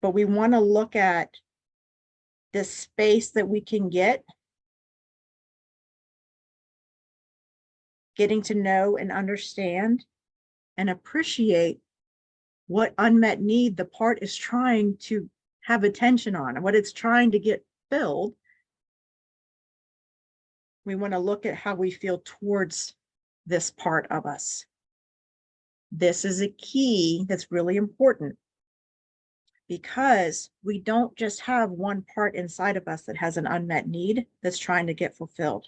but we want to look at this space that we can get, getting to know and understand and appreciate what unmet need the part is trying to have attention on and what it's trying to get filled. We want to look at how we feel towards this part of us. This is a key that's really important, because we don't just have one part inside of us that has an unmet need that's trying to get fulfilled.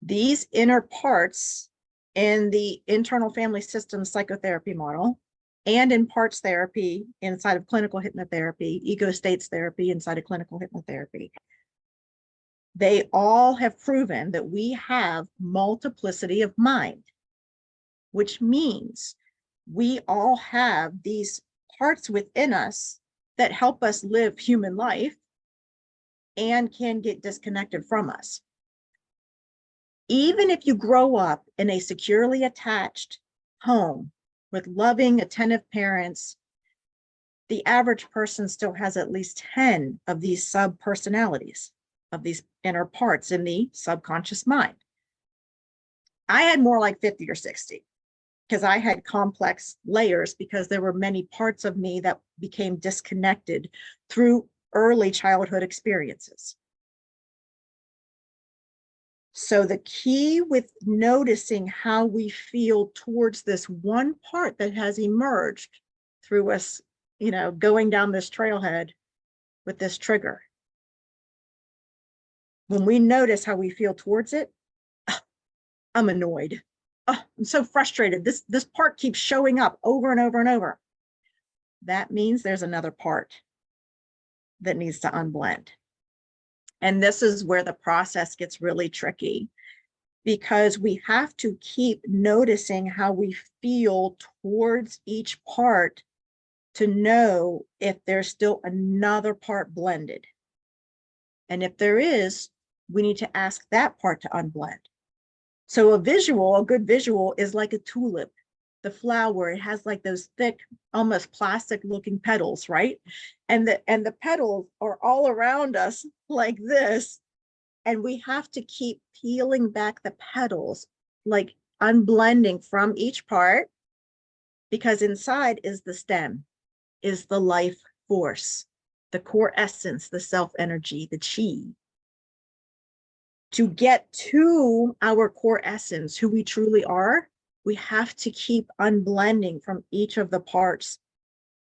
These inner parts in the internal family system psychotherapy model and in parts therapy inside of clinical hypnotherapy, ego states therapy inside of clinical hypnotherapy, they all have proven that we have multiplicity of mind, which means we all have these parts within us that help us live human life and can get disconnected from us. Even if you grow up in a securely attached home with loving, attentive parents, the average person still has at least 10 of these sub-personalities, of these inner parts in the subconscious mind. I had more like 50 or 60 because I had complex layers, because there were many parts of me that became disconnected through early childhood experiences. So the key with noticing how we feel towards this one part that has emerged through us, going down this trailhead with this trigger. When we notice how we feel towards it, I'm annoyed. I'm so frustrated. This part keeps showing up over and over and over. That means there's another part that needs to unblend. And this is where the process gets really tricky, because we have to keep noticing how we feel towards each part to know if there's still another part blended. And if there is, we need to ask that part to unblend. So a good visual is like a tulip, the flower. It has like those thick, almost plastic looking petals, right? And the petals are all around us like this. And we have to keep peeling back the petals, like unblending from each part, because inside is the stem, is the life force, the core essence, the self energy, the chi. To get to our core essence, who we truly are, we have to keep unblending from each of the parts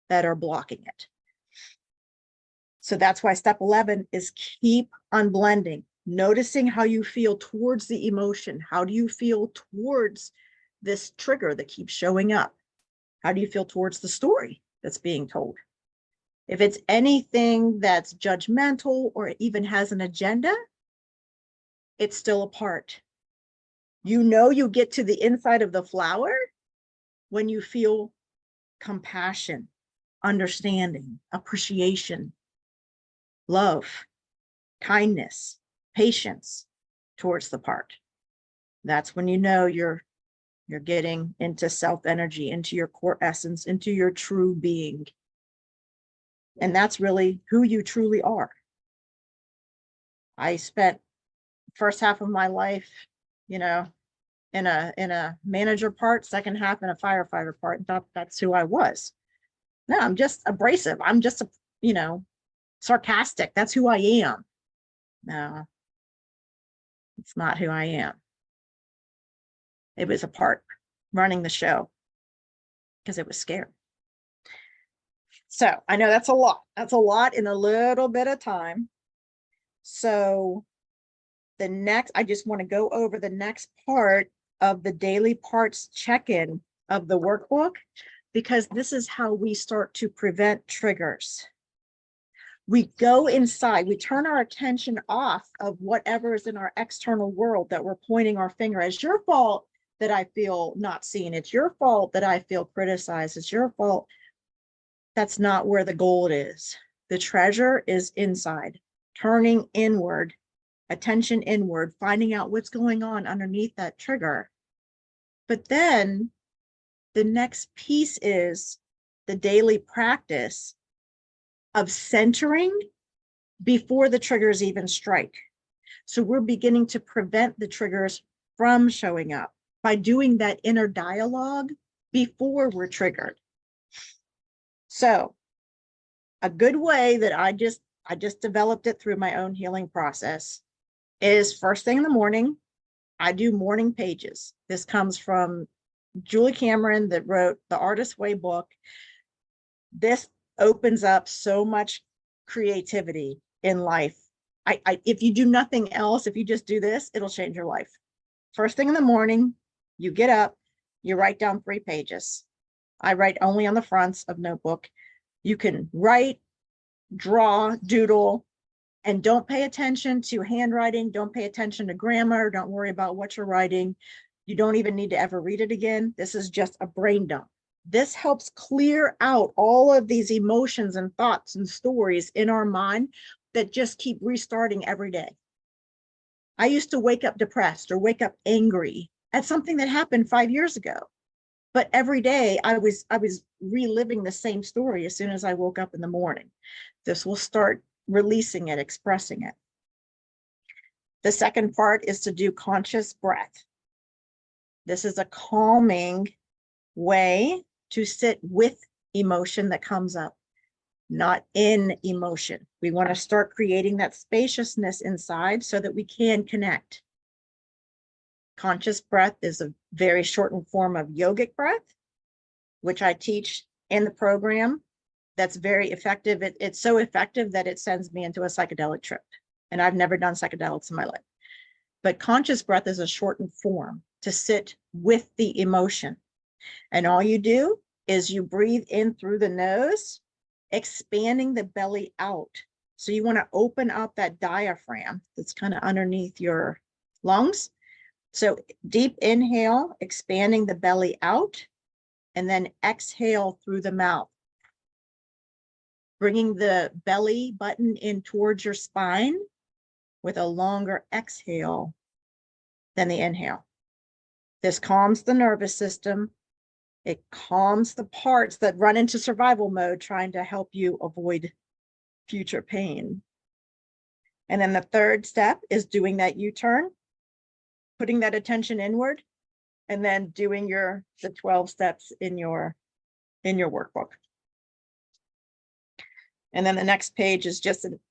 that are blocking it. So that's why step 11 is keep unblending, noticing how you feel towards the emotion. How do you feel towards this trigger that keeps showing up? How do you feel towards the story that's being told? If it's anything that's judgmental or even has an agenda, it's still a part. You get to the inside of the flower when you feel compassion, understanding, appreciation, love, kindness, patience towards the part. That's when you know you're getting into self energy, into your core essence, into your true being. And that's really who you truly are. I spent first half of my life, in a manager part, second half in a firefighter part, and thought that's who I was. No, I'm just abrasive. I'm just, sarcastic. That's who I am. No, it's not who I am. It was a part running the show because it was scary. So I know that's a lot. That's a lot in a little bit of time. So I just want to go over the next part of the daily parts check-in of the workbook, because this is how we start to prevent triggers. We go inside, we turn our attention off of whatever is in our external world that we're pointing our finger. It's your fault that I feel not seen. It's your fault that I feel criticized. It's your fault. That's not where the gold is. The treasure is inside, turning inward, attention inward, finding out what's going on underneath that trigger. But then the next piece is the daily practice of centering before the triggers even strike. So we're beginning to prevent the triggers from showing up by doing that inner dialogue before we're triggered. So a good way that I just developed it through my own healing process is first thing in the morning, I do morning pages. This comes from Julie Cameron that wrote the Artist's Way book. This opens up so much creativity in life. If you do nothing else, if you just do this, it'll change your life. First thing in the morning, you get up, you write down 3 pages. I write only on the fronts of notebook. You can write, draw, doodle, and don't pay attention to handwriting. Don't pay attention to grammar. Don't worry about what you're writing. You don't even need to ever read it again. This is just a brain dump. This helps clear out all of these emotions and thoughts and stories in our mind that just keep restarting every day. I used to wake up depressed or wake up angry at something that happened 5 years ago. But every day I was reliving the same story as soon as I woke up in the morning. This will start releasing it, expressing it. The second part is to do conscious breath. This is a calming way to sit with emotion that comes up, not in emotion. We want to start creating that spaciousness inside so that we can connect. Conscious breath is a very shortened form of yogic breath, which I teach in the program. That's very effective. It's so effective that it sends me into a psychedelic trip. And I've never done psychedelics in my life. But conscious breath is a shortened form to sit with the emotion. And all you do is you breathe in through the nose, expanding the belly out. So you want to open up that diaphragm that's kind of underneath your lungs. So deep inhale, expanding the belly out, and then exhale through the mouth, bringing the belly button in towards your spine with a longer exhale than the inhale. This calms the nervous system. It calms the parts that run into survival mode, trying to help you avoid future pain. And then the third step is doing that U-turn, putting that attention inward, and then doing the 12 steps in your workbook. And then the next page is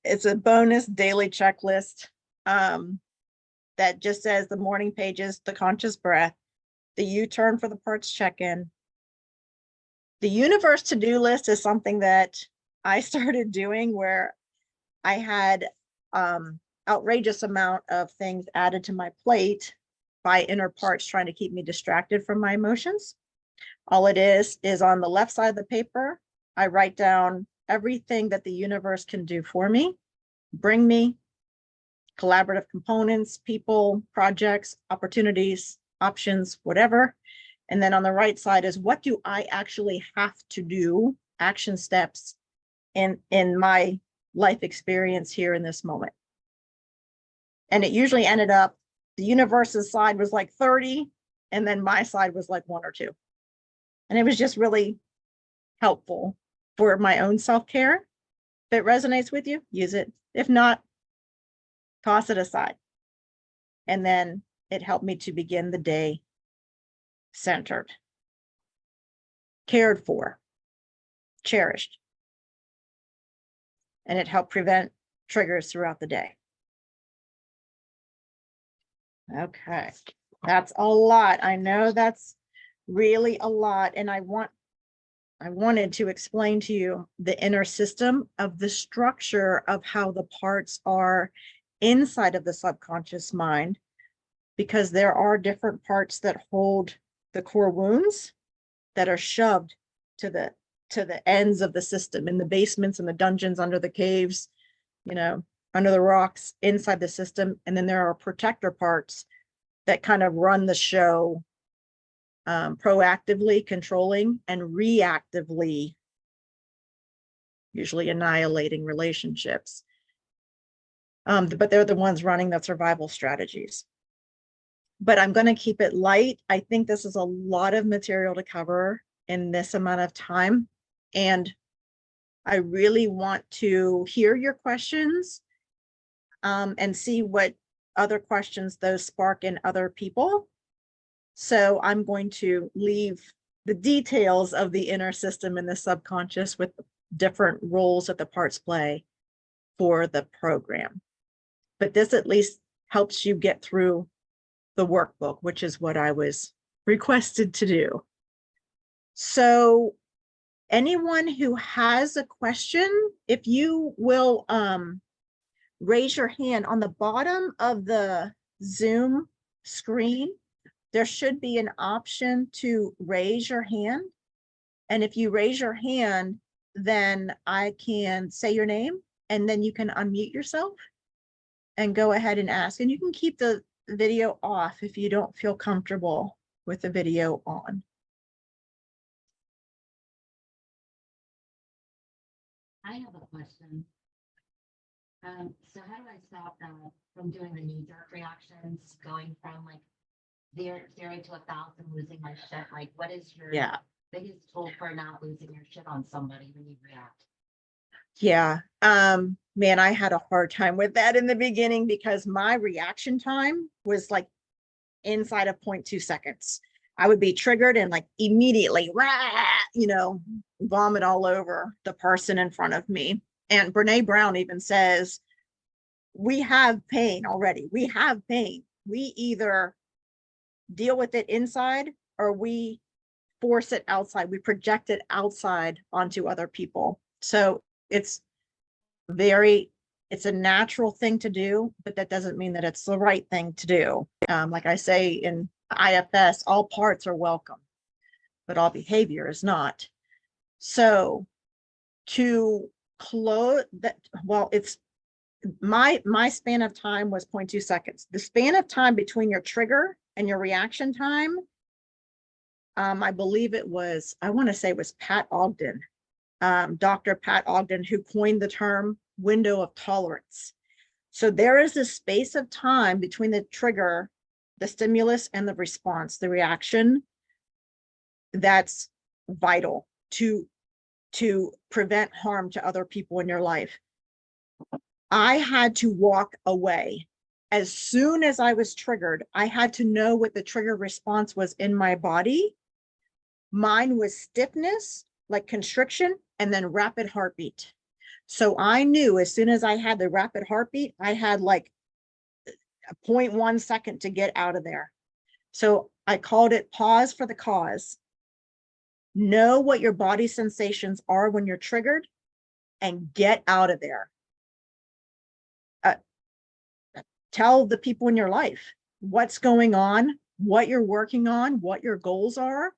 it's a bonus daily checklist that just says the morning pages, the conscious breath, the U-turn for the parts check-in. The universe to-do list is something that I started doing where I had outrageous amount of things added to my plate by inner parts trying to keep me distracted from my emotions. All it is on the left side of the paper, I write down everything that the universe can do for me, bring me, collaborative components, people, projects, opportunities, options, whatever. And then on the right side is what do I actually have to do, action steps in my life experience here in this moment. And it usually ended up, the universe's side was like 30, and then my side was like 1 or 2. And it was just really helpful for my own self-care. If it resonates with you, use it. If not, toss it aside. And then it helped me to begin the day centered, cared for, cherished. And it helped prevent triggers throughout the day. Okay, that's a lot. I know that's really a lot. And I wanted to explain to you the inner system of the structure of how the parts are inside of the subconscious mind, because there are different parts that hold the core wounds that are shoved to the ends of the system, in the basements and the dungeons, under the caves, under the rocks, inside the system. And then there are protector parts that kind of run the show, proactively controlling and reactively, usually annihilating relationships. But they're the ones running the survival strategies. But I'm going to keep it light. I think this is a lot of material to cover in this amount of time. And I really want to hear your questions and see what other questions those spark in other people. So I'm going to leave the details of the inner system and the subconscious with different roles that the parts play for the program. But this at least helps you get through the workbook, which is what I was requested to do. So anyone who has a question, if you will raise your hand on the bottom of the Zoom screen, there should be an option to raise your hand. And if you raise your hand, then I can say your name and then you can unmute yourself and go ahead and ask. And you can keep the video off if you don't feel comfortable with the video on. I have a question. So how do I stop from doing the knee-jerk reactions, going from like 0 to 1,000, losing my shit? Like, what is your biggest tool for not losing your shit on somebody when you react? Yeah, man, I had a hard time with that in the beginning because my reaction time was like inside of 0.2 seconds. I would be triggered and like immediately, you know, vomit all over the person in front of me. And Brene Brown even says, we have pain already. We have pain. We either deal with it inside or we force it outside. We project it outside onto other people. So it's a natural thing to do, but that doesn't mean that it's the right thing to do. Like I say in IFS, all parts are welcome, but all behavior is not. So to close that, well, it's my span of time was 0.2 seconds. The span of time between your trigger and your reaction time, I believe it was, I want to say it was Pat Ogden, Dr. Pat Ogden, who coined the term window of tolerance. So there is a space of time between the trigger, the stimulus, and the response, the reaction, that's vital to prevent harm to other people in your life. I had to walk away. As soon as I was triggered, I had to know what the trigger response was in my body. Mine was stiffness, like constriction, and then rapid heartbeat. So I knew as soon as I had the rapid heartbeat, I had like a 0.1 second to get out of there. So I called it pause for the cause. Know what your body sensations are when you're triggered and get out of there. Tell the people in your life what's going on, what you're working on, what your goals are,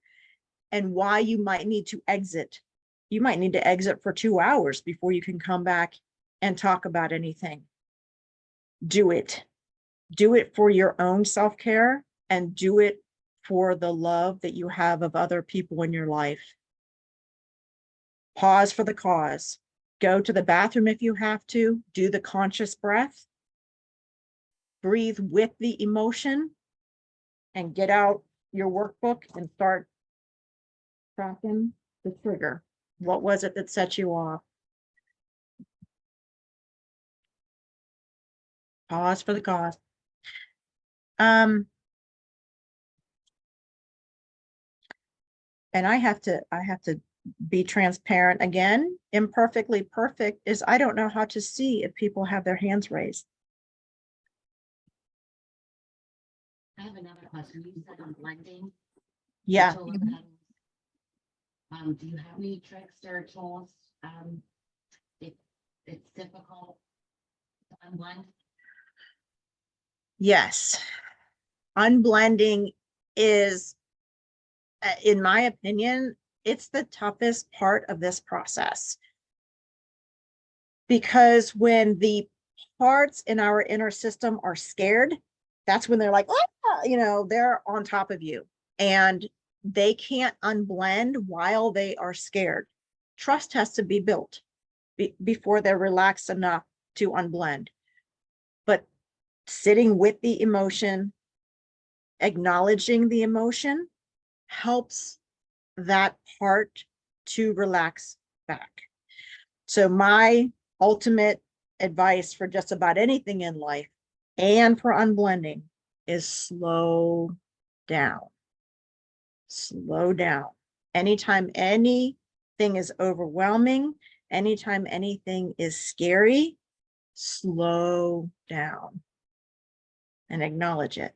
and why you might need to exit. You might need to exit for 2 hours before you can come back and talk about anything. Do it. Do it for your own self-care and do it for the love that you have of other people in your life. Pause for the cause. Go to the bathroom if you have to. Do the conscious breath. Breathe with the emotion and get out your workbook and start tracking the trigger. What was it that set you off? Pause for the cause. And I have to be transparent again. Imperfectly perfect is I don't know how to see if people have their hands raised. I have another question. You said on blending. Yeah. Do you have any tricks or tools? It's difficult to unblend. Yes. Unblending is, in my opinion, it's the toughest part of this process. Because when the parts in our inner system are scared, that's when they're like, ah, you know, they're on top of you and they can't unblend while they are scared. Trust has to be built before they're relaxed enough to unblend. But sitting with the emotion, acknowledging the emotion helps that part to relax back. So my ultimate advice for just about anything in life and for unblending is slow down. Slow down. Anytime anything is overwhelming, anytime anything is scary, slow down and acknowledge it.